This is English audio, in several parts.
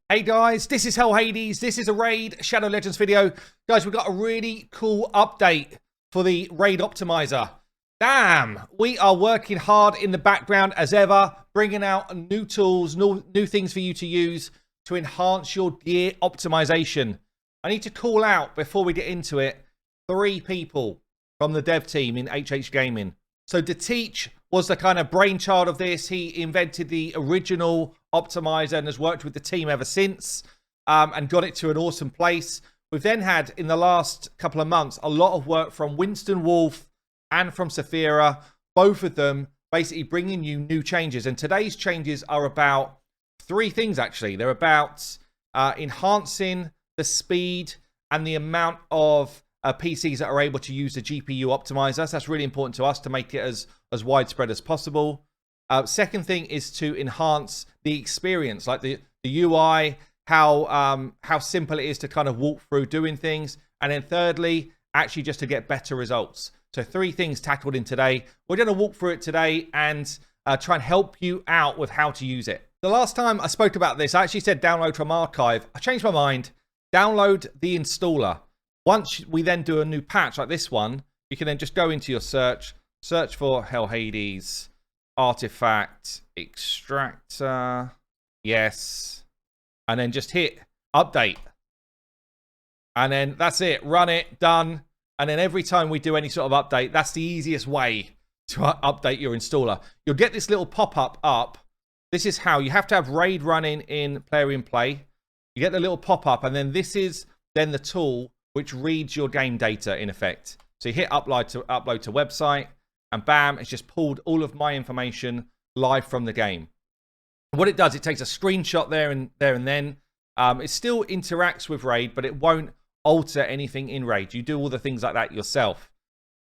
Hey guys, this is Hell Hades. This is a Raid Shadow Legends video. Guys, we've got a really cool update for the Raid Optimizer. Damn, we are working hard in the background as ever, bringing out new tools, new things for you to use to enhance your gear optimization. I need to call out, before we get into it, 3 people from the dev team in HH Gaming. So Deteach was the kind of brainchild of this. He invented the original optimizer and has worked with the team ever since and got it to an awesome place. We've then had, in the last couple of months, a lot of work from Winston Wolf and from Saphira, both of them basically bringing you new changes. And today's changes are about 3 things, actually. They're about enhancing the speed and the amount of PCs that are able to use the GPU optimizer. So that's really important to us to make it as widespread as possible. Second thing is to enhance the experience, like the UI, how simple it is to kind of walk through doing things. And then thirdly, actually just to get better results. So 3 things tackled in today. We're going to walk through it today and try and help you out with how to use it. The last time I spoke about this, I actually said download from archive. I changed my mind. Download the installer. Once we then do a new patch like this one, you can then just go into your search for Hell Hades, artifact, extractor, yes, and then just hit update. And then that's it, run it, done. And then every time we do any sort of update, that's the easiest way to update your installer. You'll get this little pop-up up. This is how you have to have Raid running in Player in Play. You get the little pop-up, and then this is then the tool which reads your game data in effect. So you hit upload to website, and bam, it's just pulled all of my information live from the game. What it does, it takes a screenshot there and then. It still interacts with Raid, but it won't alter anything in Raid. You do all the things like that yourself.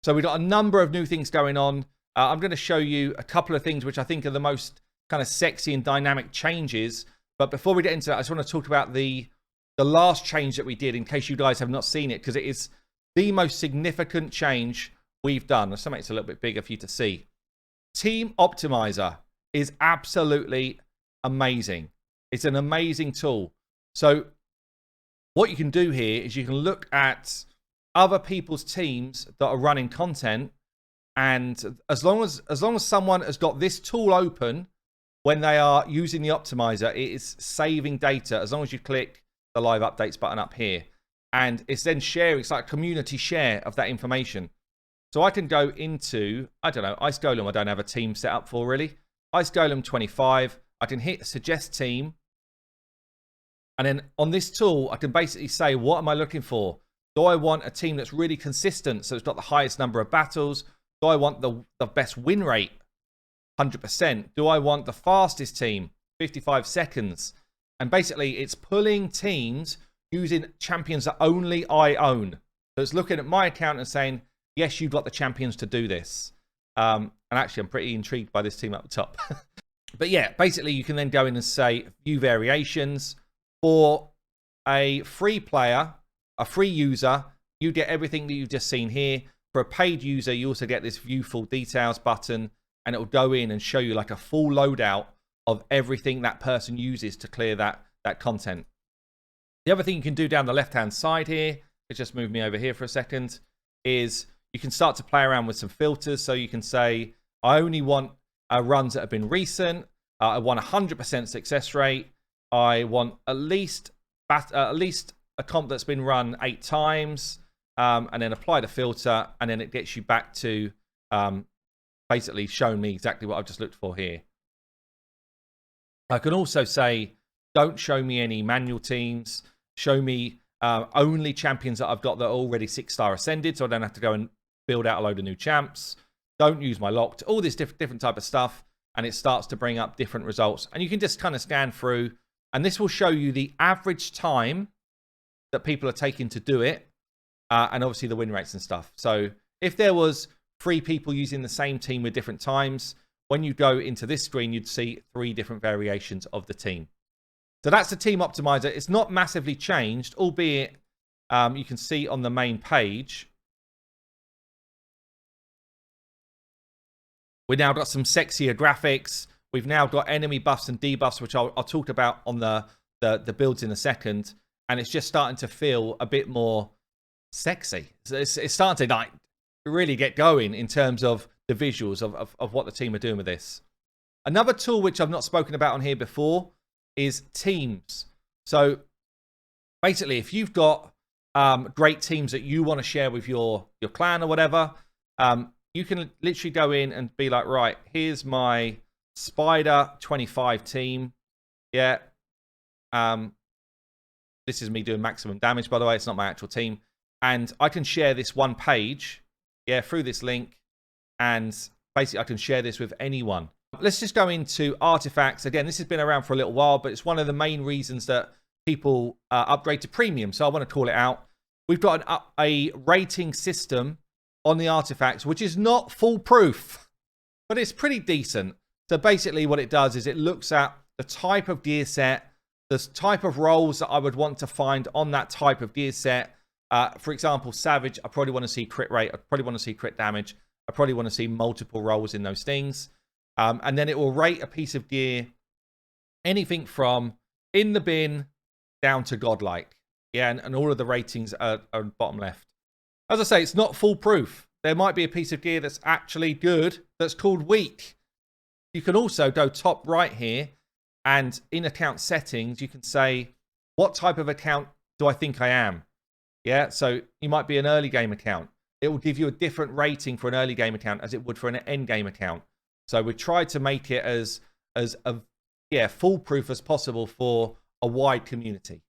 So we've got a number of new things going on. I'm going to show you a couple of things which I think are the most kind of sexy and dynamic changes. But before we get into that, I just want to talk about the last change that we did, in case you guys have not seen it, because it is the most significant change we've done. Let's make it a little bit bigger for you to see. Team Optimizer is absolutely amazing. It's an amazing tool. So what you can do here is you can look at other people's teams that are running content, and as long as someone has got this tool open when they are using the optimizer, it is saving data as long as you click the live updates button up here, and it's then sharing. It's like a community share of that information. So I can go into, I don't know, Ice Golem. I don't have a team set up for, really. Ice Golem 25. I can hit suggest team, and then on this tool I can basically say, what am I looking for? Do I want a team that's really consistent, so it's got the highest number of battles? Do I want the best win rate, 100%? Do I want the fastest team, 55 seconds? And basically, it's pulling teams using champions that only I own. So it's looking at my account and saying, yes, you've got the champions to do this. And actually, I'm pretty intrigued by this team up the top. But yeah, basically, you can then go in and say, view variations. For a free player, a free user, you get everything that you've just seen here. For a paid user, you also get this view full details button, and it will go in and show you like a full loadout of everything that person uses to clear that content. The other thing you can do down the left-hand side here, let's just move me over here for a second, is you can start to play around with some filters. So you can say, I only want runs that have been recent. I want 100% success rate. I want at least a comp that's been run 8 times, and then apply the filter, and then it gets you back to basically showing me exactly what I've just looked for here. I can also say, don't show me any manual teams. Show me only champions that I've got that are already 6-star ascended, so I don't have to go and build out a load of new champs. Don't use my locked. All this different type of stuff, and it starts to bring up different results. And you can just kind of scan through, and this will show you the average time that people are taking to do it, and obviously the win rates and stuff. So if there was 3 people using the same team with different times, when you go into this screen, you'd see 3 different variations of the team. So that's the Team Optimizer. It's not massively changed, albeit you can see on the main page, we've now got some sexier graphics. We've now got enemy buffs and debuffs, which I'll talk about on the the builds in a second, and it's just starting to feel a bit more sexy. So it's starting to like really get going in terms of the visuals of what the team are doing with this. Another tool which I've not spoken about on here before is teams. So basically, if you've got great teams that you want to share with your clan or whatever, you can literally go in and be like, right, here's my Spider 25 team. Yeah. This is me doing maximum damage, by the way. It's not my actual team. And I can share this one page, yeah, through this link. And basically, I can share this with anyone. Let's just go into artifacts. Again, this has been around for a little while, but it's one of the main reasons that people upgrade to premium. So I want to call it out. We've got a rating system on the artifacts, which is not foolproof, but it's pretty decent. So basically what it does is it looks at the type of gear set, the type of roles that I would want to find on that type of gear set. For example, Savage, I probably want to see crit rate. I probably want to see crit damage. I probably want to see multiple roles in those things. And then it will rate a piece of gear, anything from in the bin down to godlike. Yeah, and all of the ratings are bottom left. As I say, it's not foolproof. There might be a piece of gear that's actually good that's called weak. You can also go top right here, and in account settings, you can say, what type of account do I think I am? Yeah, so you might be an early game account. It will give you a different rating for an early game account as it would for an end game account. So we tried to make it as foolproof as possible for a wide community.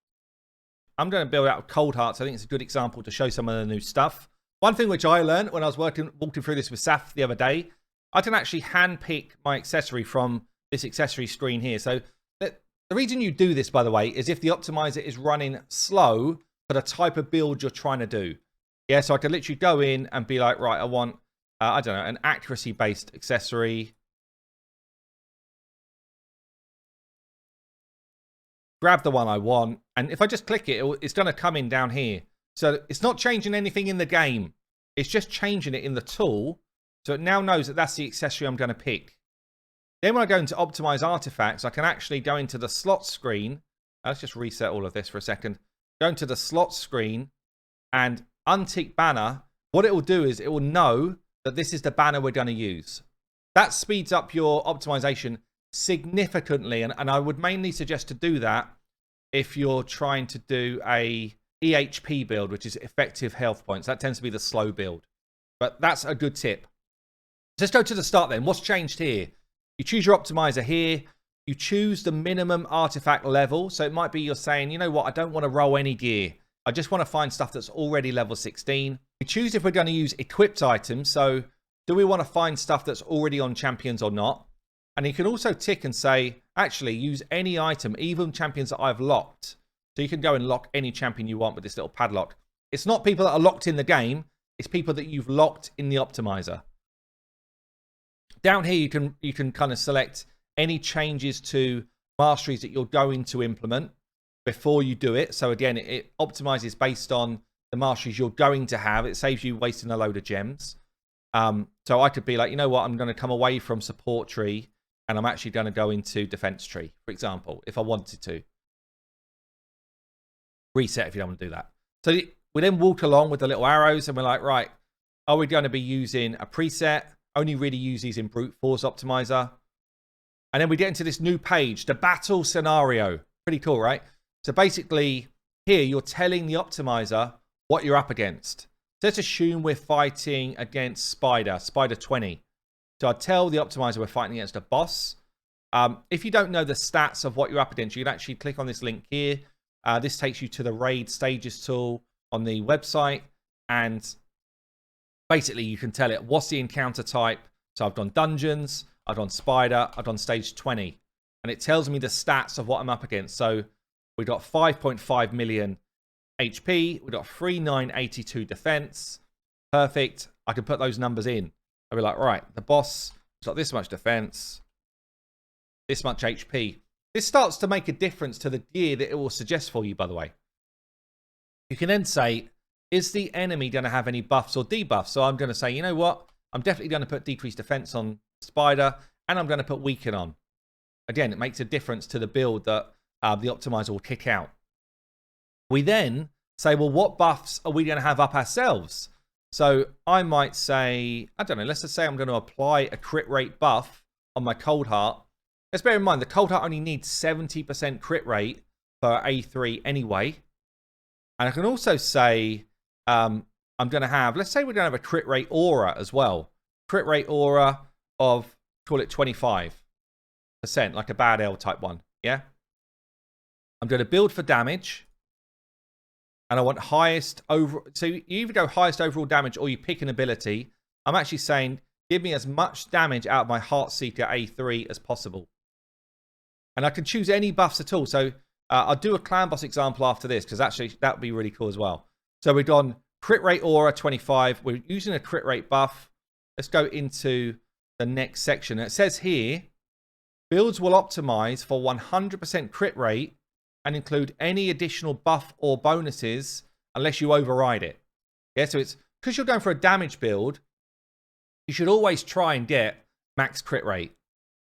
I'm going to build out Cold Hearts. I think it's a good example to show some of the new stuff. One thing which I learned when I was walking through this with Saf the other day, I can actually handpick my accessory from this accessory screen here. So the reason you do this, by the way, is if the optimizer is running slow for the type of build you're trying to do. Yeah, so I can literally go in and be like, right, I want, I don't know, an accuracy-based accessory. Grab the one I want, and if I just click it, it's going to come in down here. So it's not changing anything in the game. It's just changing it in the tool. So it now knows that that's the accessory I'm going to pick. Then when I go into optimize artifacts, I can actually go into the slot screen. Let's just reset all of this for a second. Go into the slot screen and untick banner. What it will do is it will know that this is the banner we're going to use. That speeds up your optimization significantly, and I would mainly suggest to do that if you're trying to do a EHP build, which is effective health points. That tends to be the slow build, but that's a good tip. Let's go to the start then. What's changed here? You choose your optimizer here. You choose the minimum artifact level. So it might be you're saying, you know what, I don't want to roll any gear. I just want to find stuff that's already level 16. We choose if we're going to use equipped items. So do we want to find stuff that's already on champions or not? And you can also tick and say, actually, use any item, even champions that I've locked. So you can go and lock any champion you want with this little padlock. It's not people that are locked in the game. It's people that you've locked in the optimizer. Down here, you can kind of select any changes to masteries that you're going to implement before you do it. So again, it optimizes based on the masteries you're going to have. It saves you wasting a load of gems. So I could be like, you know what, I'm going to come away from support tree and I'm actually going to go into defense tree, for example, if I wanted to. Reset if you don't want to do that. So we then walk along with the little arrows and we're like, right, are we going to be using a preset? Only really use these in brute force optimizer. And then we get into this new page, the battle scenario. Pretty cool, right? So basically here you're telling the optimizer what you're up against. So let's assume we're fighting against Spider 20. So I tell the optimizer we're fighting against a boss. If you don't know the stats of what you're up against, you can actually click on this link here. This takes you to the raid stages tool on the website. And basically you can tell it what's the encounter type. So I've done dungeons, I've done Spider, I've done stage 20. And it tells me the stats of what I'm up against. So we've got 5.5 million HP. We've got 3982 defense. Perfect. I can put those numbers in. I'll be like, right, the boss has got this much defense, this much HP. This starts to make a difference to the gear that it will suggest for you, by the way. You can then say, is the enemy going to have any buffs or debuffs? So I'm going to say, you know what? I'm definitely going to put decreased defense on Spider, and I'm going to put weaken on. Again, it makes a difference to the build that the optimizer will kick out. We then say, well, what buffs are we going to have up ourselves? So I might say, I don't know, let's just say I'm going to apply a crit rate buff on my Cold Heart. Let's bear in mind, the Cold Heart only needs 70% crit rate for A3 anyway. And I can also say, I'm going to have, let's say we're going to have a crit rate aura as well. Crit rate aura of, call it 25%, like a bad L type one, yeah? I'm going to build for damage. And I want highest over. So you either go highest overall damage or you pick an ability. I'm actually saying, give me as much damage out of my Heartseeker A3 as possible. And I can choose any buffs at all. So I'll do a clan boss example after this, because actually that would be really cool as well. So we've done crit rate aura 25. We're using a crit rate buff. Let's go into the next section. It says here, builds will optimize for 100% crit rate and include any additional buff or bonuses unless you override it. Yeah, so it's because you're going for a damage build, you should always try and get max crit rate.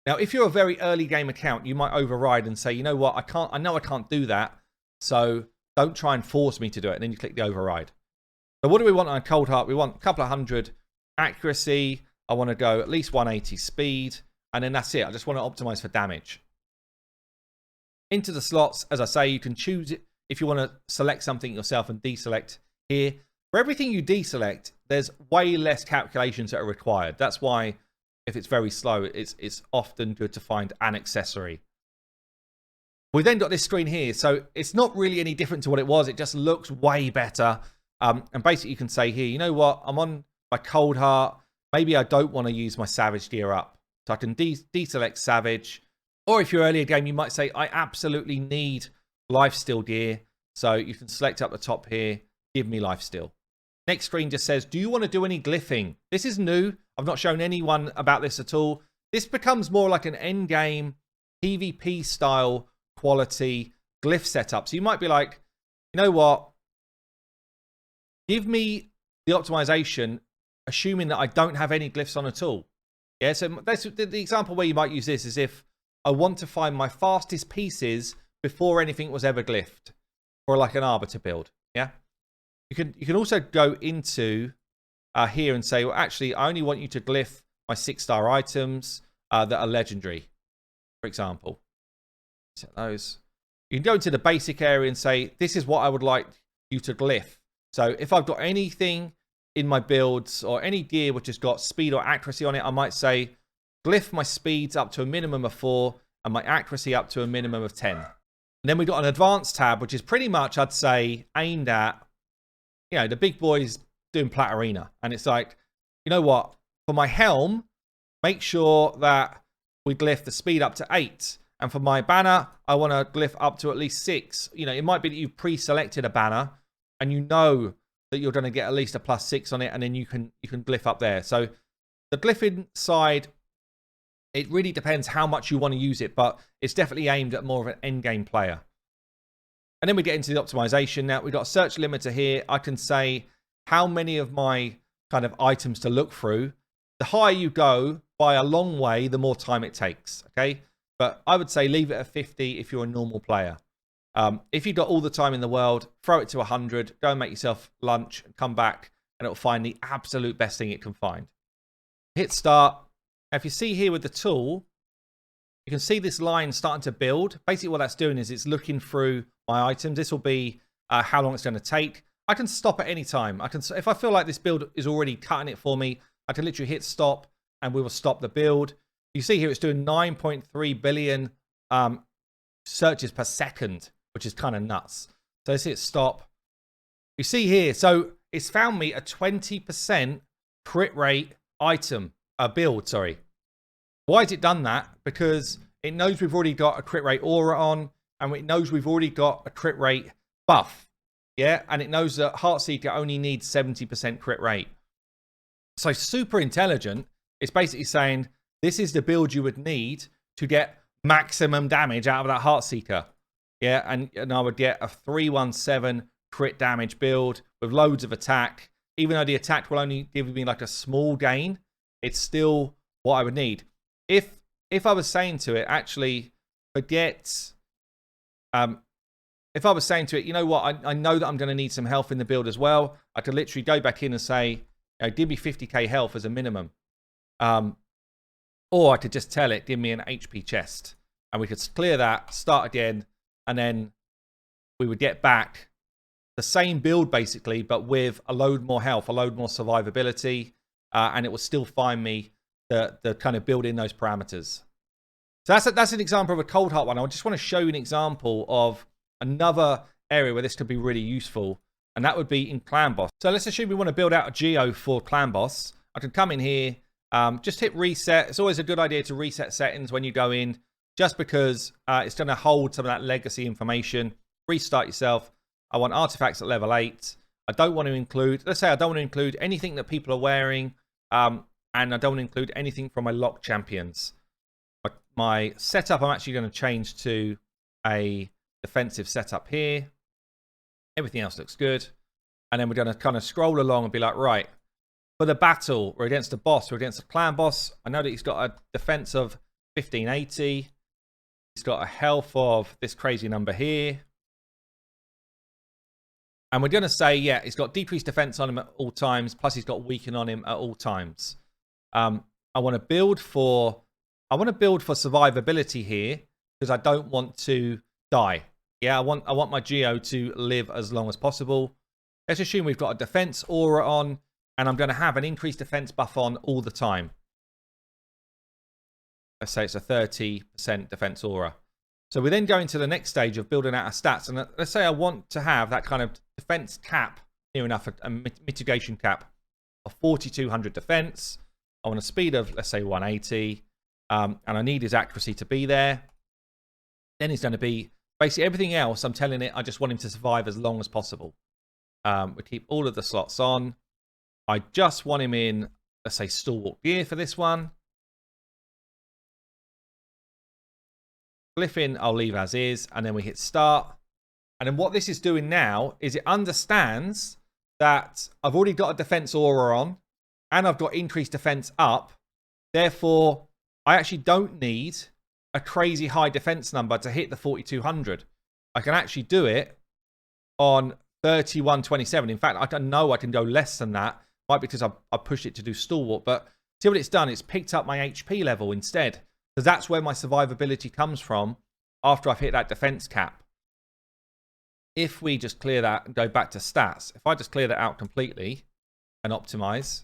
Now, if you're a very early game account, you might override and say, you know what, I know I can't do that, so don't try and force me to do it. And then you click the override. So what do we want on a Cold Heart? We want a couple of hundred accuracy. I want to go at least 180 speed, and then that's it. I just want to optimize for damage. Into the slots, as I say, you can choose it if you want to select something yourself and deselect here. For everything you deselect, there's way less calculations that are required. That's why if it's very slow, it's often good to find an accessory. We then got this screen here. So it's not really any different to what it was. It just looks way better. And basically you can say here, you know what? I'm on my Cold Heart. Maybe I don't want to use my Savage gear up. So I can deselect Savage. Or if you're earlier game, you might say, I absolutely need lifesteal gear. So you can select up the top here, give me lifesteal. Next screen just says, do you want to do any glyphing? This is new. I've not shown anyone about this at all. This becomes more like an end game PvP style quality glyph setup. So you might be like, you know what? Give me the optimization, assuming that I don't have any glyphs on at all. Yeah, so that's the example where you might use this is if I want to find my fastest pieces before anything was ever glyphed, or like an Arbiter build. Yeah, you can also go into here and say, well, actually, I only want you to glyph my 6-star items that are legendary, for example. Set those. You can go into the basic area and say, this is what I would like you to glyph. So if I've got anything in my builds or any gear which has got speed or accuracy on it, I might say, glyph my speeds up to a minimum of 4 and my accuracy up to a minimum of 10. And then we've got an advanced tab, which is pretty much, I'd say, aimed at, you know, the big boys doing Plat Arena. And it's like, you know what? For my helm, make sure that we glyph the speed up to 8. And for my banner, I want to glyph up to at least 6. You know, it might be that you've pre-selected a banner and you know that you're going to get at least a +6 on it, and then you can glyph up there. So the glyphing side, it really depends how much you want to use it, but it's definitely aimed at more of an end game player. And then we get into the optimization. Now we've got a search limiter here. I can say how many of my kind of items to look through. The higher you go by a long way, the more time it takes. Okay, but I would say leave it at 50 if you're a normal player. If you've got all the time in the world, throw it to 100. Go and make yourself lunch, come back, and it'll find the absolute best thing it can find. Hit start. Now, if you see here with the tool, you can see this line starting to build. Basically, what that's doing is it's looking through my items. This will be how long it's going to take. I can stop at any time. If I feel like this build is already cutting it for me, I can literally hit stop, and we will stop the build. You see here it's doing 9.3 billion searches per second, which is kind of nuts. So let's hit stop. You see here, so it's found me a 20% crit rate item, build, sorry. Why has it done that? Because it knows we've already got a crit rate aura on, and it knows we've already got a crit rate buff. Yeah, and it knows that Heartseeker only needs 70% crit rate. So super intelligent. It's basically saying, this is the build you would need to get maximum damage out of that Heartseeker. Yeah, and I would get a 317 crit damage build with loads of attack. Even though the attack will only give me like a small gain, it's still what I would need. If I was saying to it, actually, forget If I was saying to it, you know what, I know that I'm going to need some health in the build as well, I could literally go back in and say, you know, give me 50k health as a minimum. Or I could just tell it, give me an HP chest. And we could clear that, start again, and then we would get back the same build basically, but with a load more health, a load more survivability, and it will still find me the kind of build in those parameters. So that's an example of a cold heart one. I just want to show you an example of another area where this could be really useful, and that would be in Clan Boss. So let's assume we want to build out a geo for Clan Boss. I can come in here, just hit reset. It's always a good idea to reset settings when you go in, just because it's going to hold some of that legacy information. Restart yourself. I want artifacts at level 8. I don't want to include, let's say I don't want to include anything that people are wearing, and I don't want to include anything from my locked champions. My setup, I'm actually going to change to a defensive setup here. Everything else looks good. And then we're going to kind of scroll along and be like, right, for the battle, we're against a boss, we're against a clan boss. I know that he's got a defense of 1580. He's got a health of this crazy number here. And we're going to say, yeah, he's got decreased defense on him at all times, plus he's got weaken on him at all times. I want to build for survivability here, because I don't want to die. Yeah, I want my Geo to live as long as possible. Let's assume we've got a defense aura on, and I'm going to have an increased defense buff on all the time. Let's say it's a 30% defense aura. So we then go into the next stage of building out our stats. And let's say I want to have that kind of defense cap, near enough, a mitigation cap of 4200 defense. I want a speed of, let's say, 180. And I need his accuracy to be there. Then he's going to be, basically everything else, I'm telling it, I just want him to survive as long as possible. We keep all of the slots on. I just want him in, let's say, stalwart gear for this one. Glyphin, I'll leave as is, and then we hit start. And then what this is doing now is it understands that I've already got a defense aura on, and I've got increased defense up. Therefore, I actually don't need a crazy high defense number to hit the 4200. I can actually do it on 3127. In fact, I know I can go less than that. Might be because I pushed it to do stalwart, but see what it's done? It's picked up my HP level instead. Because that's where my survivability comes from after I've hit that defense cap. If we just clear that and go back to stats, if I just clear that out completely and optimize,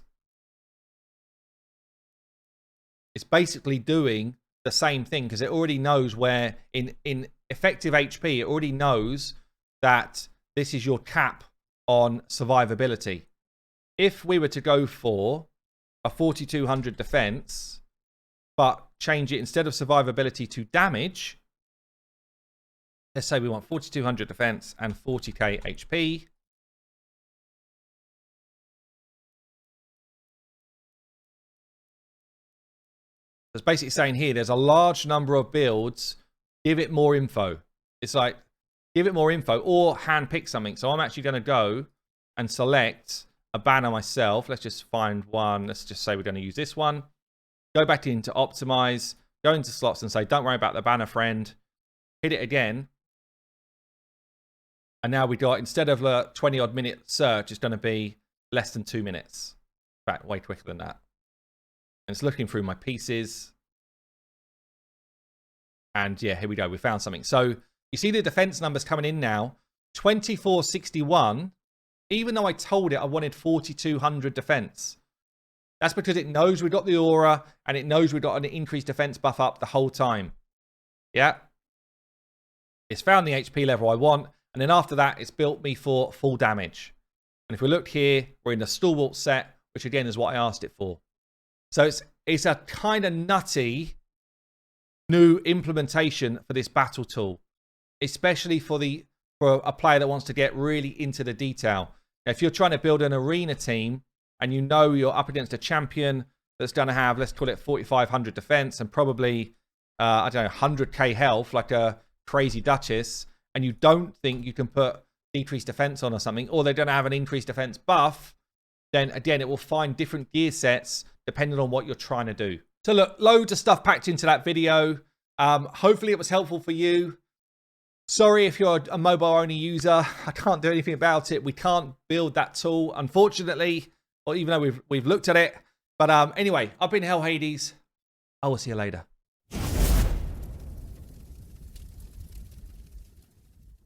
it's basically doing the same thing, because it already knows where in effective HP, it already knows that this is your cap on survivability. If we were to go for a 4200 defense, but change it instead of survivability to damage, let's say we want 4200 defense and 40k HP. It's basically saying here, there's a large number of builds, give it more info. It's like, give it more info or handpick something. So I'm actually going to go and select a banner myself. Let's just find one. Let's just say we're going to use this one. Go back into optimize, go into slots and say, don't worry about the banner friend. Hit it again. And now we got, instead of a 20 odd minute search, it's going to be less than 2 minutes. In fact, way quicker than that. And it's looking through my pieces. And yeah, here we go. We found something. So you see the defense numbers coming in now. 2461. Even though I told it I wanted 4200 defense. That's because it knows we got the aura and it knows we got an increased defense buff up the whole time. Yeah. It's found the HP level I want. And then after that, it's built me for full damage. And if we look here, we're in the stalwart set, which again is what I asked it for. So it's a kind of nutty new implementation for this battle tool, especially for a player that wants to get really into the detail. Now, if you're trying to build an arena team and you know you're up against a champion that's going to have, let's call it 4500 defense and probably, I don't know, 100k health, like a crazy Duchess, and you don't think you can put decreased defense on or something, or they're going to have an increased defense buff, then again, it will find different gear sets depending on what you're trying to do. So look, loads of stuff packed into that video. Hopefully it was helpful for you. Sorry if you're a mobile-only user. I can't do anything about it. We can't build that tool, unfortunately, or even though we've looked at it. But anyway, I've been Hell Hades. I will see you later.